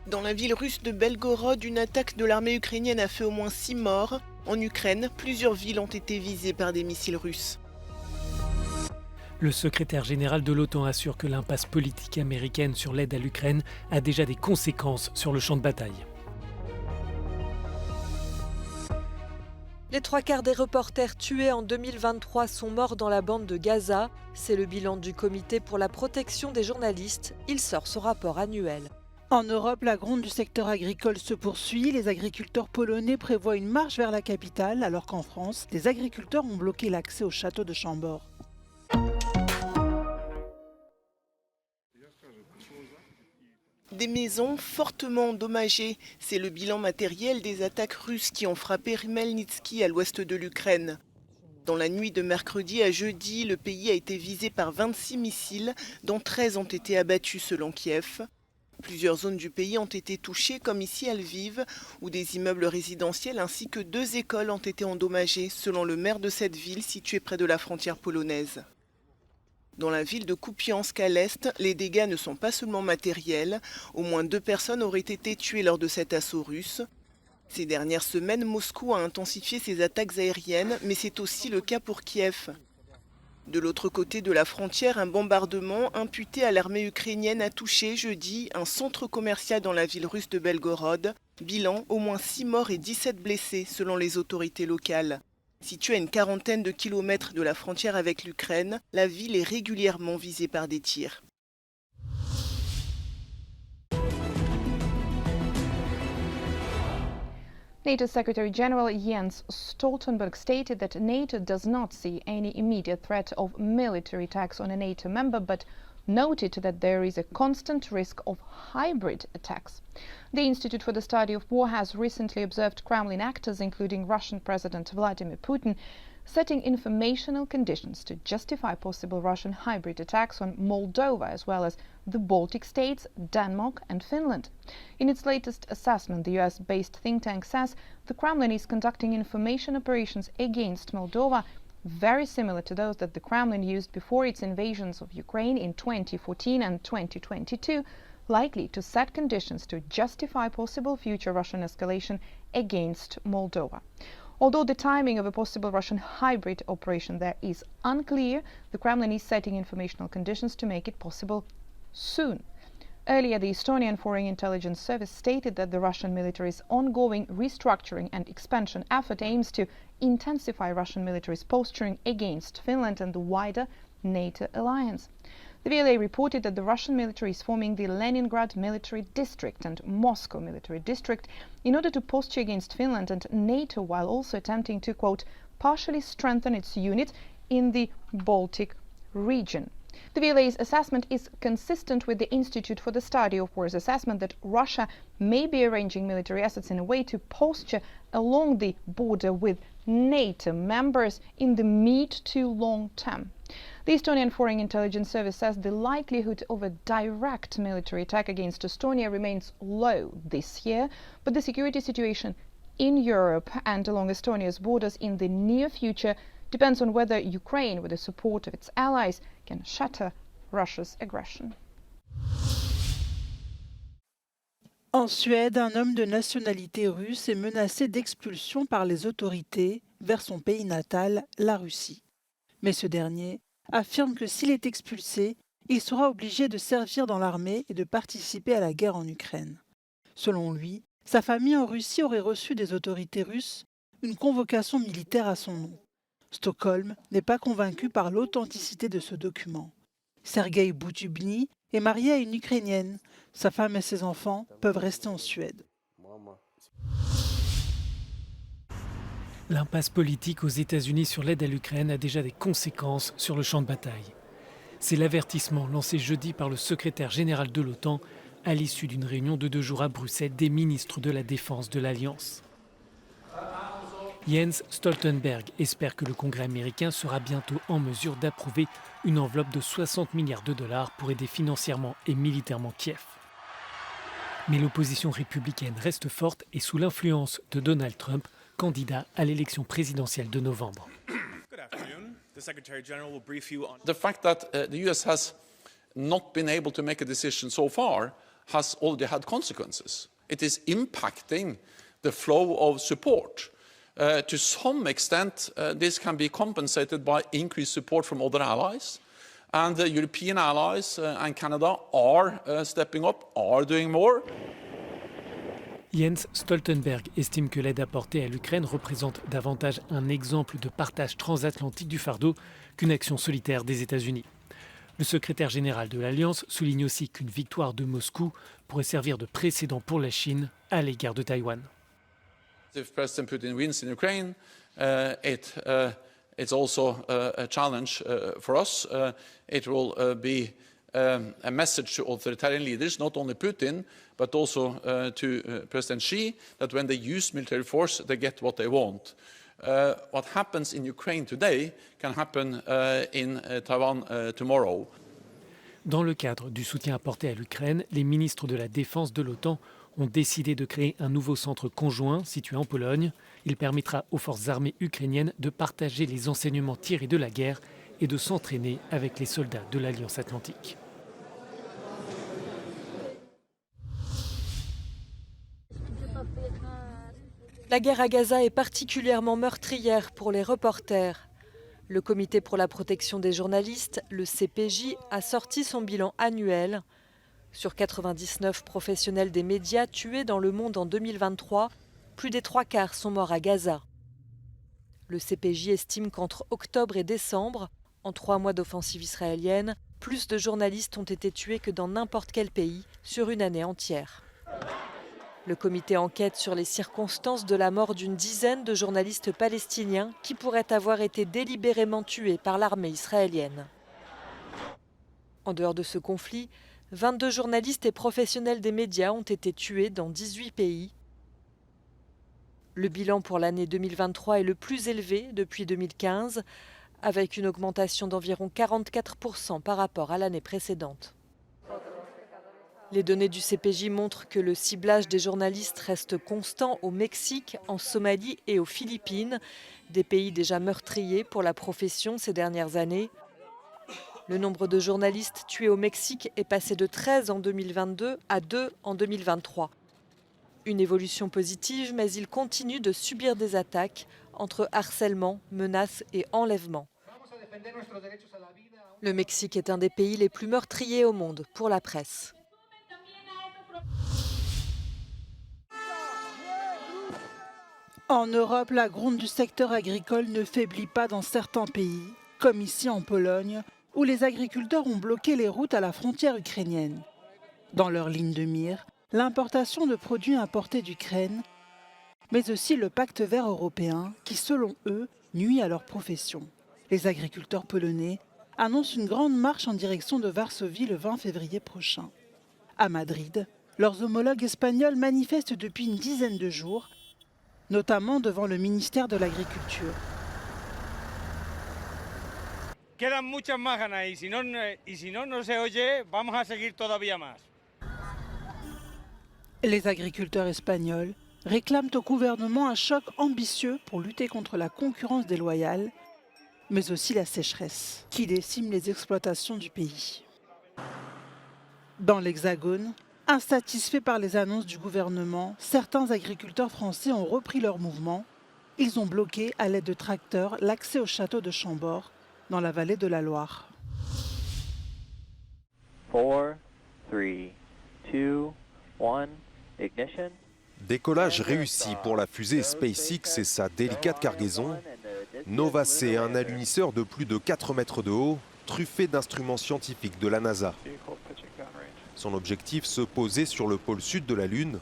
Dans la ville russe de Belgorod, une attaque de l'armée ukrainienne a fait au moins 6 morts. En Ukraine, plusieurs villes ont été visées par des missiles russes. Le secrétaire général de l'OTAN assure que l'impasse politique américaine sur l'aide à l'Ukraine a déjà des conséquences sur le champ de bataille. Les 3/4 des reporters tués en 2023 sont morts dans la bande de Gaza. C'est le bilan du Comité pour la protection des journalistes. Il sort son rapport annuel. En Europe, la gronde du secteur agricole se poursuit. Les agriculteurs polonais prévoient une marche vers la capitale, alors qu'en France, les agriculteurs ont bloqué l'accès au château de Chambord. Des maisons fortement endommagées. C'est le bilan matériel des attaques russes qui ont frappé Khmelnytsky à l'ouest de l'Ukraine. Dans la nuit de mercredi à jeudi, le pays a été visé par 26 missiles, dont 13 ont été abattus selon Kiev. Plusieurs zones du pays ont été touchées, comme ici à Lviv, où des immeubles résidentiels ainsi que 2 écoles ont été endommagées, selon le maire de cette ville située près de la frontière polonaise. Dans la ville de Kupiansk à l'est, les dégâts ne sont pas seulement matériels. Au moins 2 personnes auraient été tuées lors de cet assaut russe. Ces dernières semaines, Moscou a intensifié ses attaques aériennes, mais c'est aussi le cas pour Kiev. De l'autre côté de la frontière, un bombardement imputé à l'armée ukrainienne a touché jeudi un centre commercial dans la ville russe de Belgorod. Bilan, au moins 6 morts et 17 blessés selon les autorités locales. Située à une quarantaine de kilomètres de la frontière avec l'Ukraine, la ville est régulièrement visée par des tirs. NATO Secretary General Jens Stoltenberg stated that NATO does not see any immediate threat of military attacks on a NATO member, but noted that there is a constant risk of hybrid attacks. The Institute for the Study of War has recently observed Kremlin actors, including Russian President Vladimir Putin, setting informational conditions to justify possible Russian hybrid attacks on Moldova, as well as the Baltic states, Denmark and Finland. In its latest assessment, the US-based think tank says the Kremlin is conducting information operations against Moldova very similar to those that the Kremlin used before its invasions of Ukraine in 2014 and 2022, likely to set conditions to justify possible future Russian escalation against Moldova. Although the timing of a possible Russian hybrid operation there is unclear, the Kremlin is setting informational conditions to make it possible soon. Earlier, the Estonian Foreign Intelligence Service stated that the Russian military's ongoing restructuring and expansion effort aims to intensify Russian military's posturing against Finland and the wider NATO alliance. The VLA reported that the Russian military is forming the Leningrad Military District and Moscow Military District in order to posture against Finland and NATO, while also attempting to, quote, partially strengthen its units in the Baltic region. The VLA's assessment is consistent with the Institute for the Study of War's assessment that Russia may be arranging military assets in a way to posture along the border with NATO members in the mid to long term. The Estonian Foreign Intelligence Service says the likelihood of a direct military attack against Estonia remains low this year, but the security situation in Europe and along Estonia's borders in the near future depends on whether Ukraine, with the support of its allies, can shatter Russia's aggression. En Suède, un homme de nationalité russe est menacé d'expulsion par les autorités vers son pays natal, la Russie. Mais ce dernier affirme que s'il est expulsé, il sera obligé de servir dans l'armée et de participer à la guerre en Ukraine. Selon lui, sa famille en Russie aurait reçu des autorités russes une convocation militaire à son nom. Stockholm n'est pas convaincu par l'authenticité de ce document. Sergueï Boutubny est marié à une Ukrainienne. Sa femme et ses enfants peuvent rester en Suède. L'impasse politique aux États-Unis sur l'aide à l'Ukraine a déjà des conséquences sur le champ de bataille. C'est l'avertissement lancé jeudi par le secrétaire général de l'OTAN à l'issue d'une réunion de 2 jours à Bruxelles des ministres de la Défense de l'Alliance. Jens Stoltenberg espère que le Congrès américain sera bientôt en mesure d'approuver une enveloppe de 60 milliards de dollars pour aider financièrement et militairement Kiev. Mais l'opposition républicaine reste forte et sous l'influence de Donald Trump, candidat à l'élection présidentielle de novembre. The fact that the US has not been able to make a decision so far has already had consequences. It is impacting the flow of support. To some extent, this can be compensated by increased support from other allies. And the European allies and Canada are stepping up, are doing more. Jens Stoltenberg estime que l'aide apportée à l'Ukraine représente davantage un exemple de partage transatlantique du fardeau qu'une action solitaire des États-Unis. Le secrétaire général de l'Alliance souligne aussi qu'une victoire de Moscou pourrait servir de précédent pour la Chine à l'égard de Taïwan. If President Putin wins in Ukraine, it's also a challenge for us. It will be a message to authoritarian leaders, not only Putin, but also to President Xi, that when they use military force, they get what they want. What happens in Ukraine today can happen in Taiwan tomorrow. Dans le cadre du soutien apporté à l'Ukraine, les ministres de la Défense de l'OTAN ont décidé de créer un nouveau centre conjoint situé en Pologne. Il permettra aux forces armées ukrainiennes de partager les enseignements tirés de la guerre et de s'entraîner avec les soldats de l'Alliance Atlantique. La guerre à Gaza est particulièrement meurtrière pour les reporters. Le Comité pour la protection des journalistes, le CPJ, a sorti son bilan annuel. Sur 99 professionnels des médias tués dans le monde en 2023, plus des 3/4 sont morts à Gaza. Le CPJ estime qu'entre octobre et décembre, en 3 mois d'offensive israélienne, plus de journalistes ont été tués que dans n'importe quel pays sur une année entière. Le comité enquête sur les circonstances de la mort d'une dizaine de journalistes palestiniens qui pourraient avoir été délibérément tués par l'armée israélienne. En dehors de ce conflit, 22 journalistes et professionnels des médias ont été tués dans 18 pays. Le bilan pour l'année 2023 est le plus élevé depuis 2015, avec une augmentation d'environ 44% par rapport à l'année précédente. Les données du CPJ montrent que le ciblage des journalistes reste constant au Mexique, en Somalie et aux Philippines, des pays déjà meurtriers pour la profession ces dernières années. Le nombre de journalistes tués au Mexique est passé de 13 en 2022 à 2 en 2023. Une évolution positive, mais il continue de subir des attaques entre harcèlement, menaces et enlèvements. Le Mexique est un des pays les plus meurtriers au monde pour la presse. En Europe, la gronde du secteur agricole ne faiblit pas dans certains pays, comme ici en Pologne, où les agriculteurs ont bloqué les routes à la frontière ukrainienne. Dans leur ligne de mire, l'importation de produits importés d'Ukraine, mais aussi le pacte vert européen qui, selon eux, nuit à leur profession. Les agriculteurs polonais annoncent une grande marche en direction de Varsovie le 20 février prochain. À Madrid, leurs homologues espagnols manifestent depuis une dizaine de jours, notamment devant le ministère de l'Agriculture. Quedan muchas más ganas y si no se oye, vamos a seguir todavía más. Les agriculteurs espagnols réclament au gouvernement un choc ambitieux pour lutter contre la concurrence déloyale, mais aussi la sécheresse qui décime les exploitations du pays. Dans l'Hexagone, insatisfaits par les annonces du gouvernement, certains agriculteurs français ont repris leur mouvement. Ils ont bloqué à l'aide de tracteurs l'accès au château de Chambord, dans la vallée de la Loire. 4, 3, 2, 1, ignition. Décollage réussi pour la fusée SpaceX et sa délicate cargaison. Novacé, un alunisseur de plus de 4 mètres de haut, truffé d'instruments scientifiques de la NASA. Son objectif, se poser sur le pôle sud de la Lune,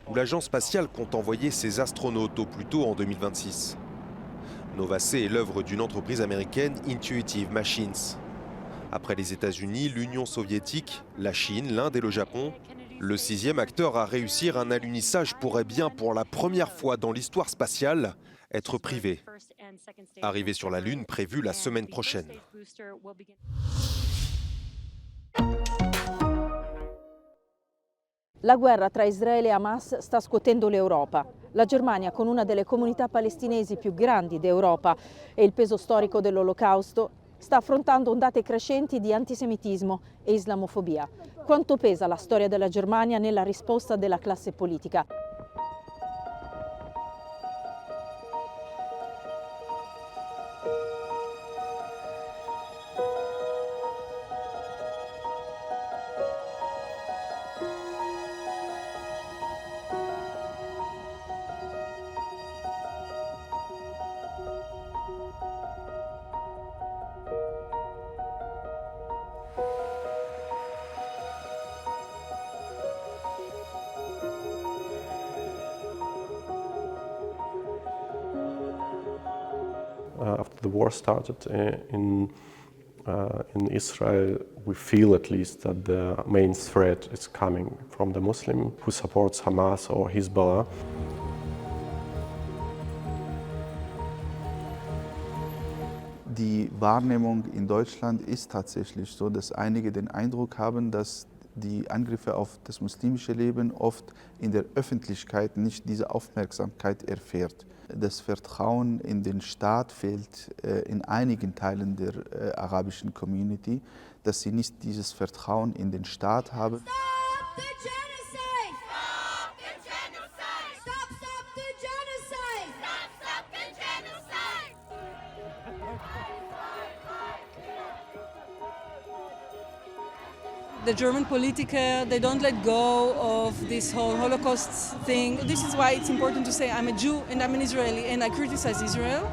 où l'agence spatiale compte envoyer ses astronautes au plus tôt en 2026. Novacé est l'œuvre d'une entreprise américaine, Intuitive Machines. Après les États-Unis, l'Union soviétique, la Chine, l'Inde et le Japon, le 6e acteur à réussir un alunissage pourrait bien, pour la première fois dans l'histoire spatiale, être privé. Arrivée sur la Lune prévue la semaine prochaine. La guerra tra Israele e Hamas sta scuotendo l'Europa. La Germania, con una delle comunità palestinesi più grandi d'Europa e il peso storico dell'Olocausto, sta affrontando ondate crescenti di antisemitismo e islamofobia. Quanto pesa la storia della Germania nella risposta della classe politica? After the war started in Israel, we feel at least that the main threat is coming from the Muslim who supports Hamas or Hezbollah. Die Wahrnehmung in Deutschland ist tatsächlich so, dass einige den Eindruck haben, dass die Angriffe auf das muslimische Leben oft in der Öffentlichkeit nicht diese Aufmerksamkeit erfährt. Das Vertrauen in den Staat fehlt in einigen Teilen der arabischen Community, dass sie nicht dieses Vertrauen in den Staat haben. The German politics, they don't let go of this whole Holocaust thing. This is why it's important to say I'm a Jew and I'm an Israeli and I criticize Israel.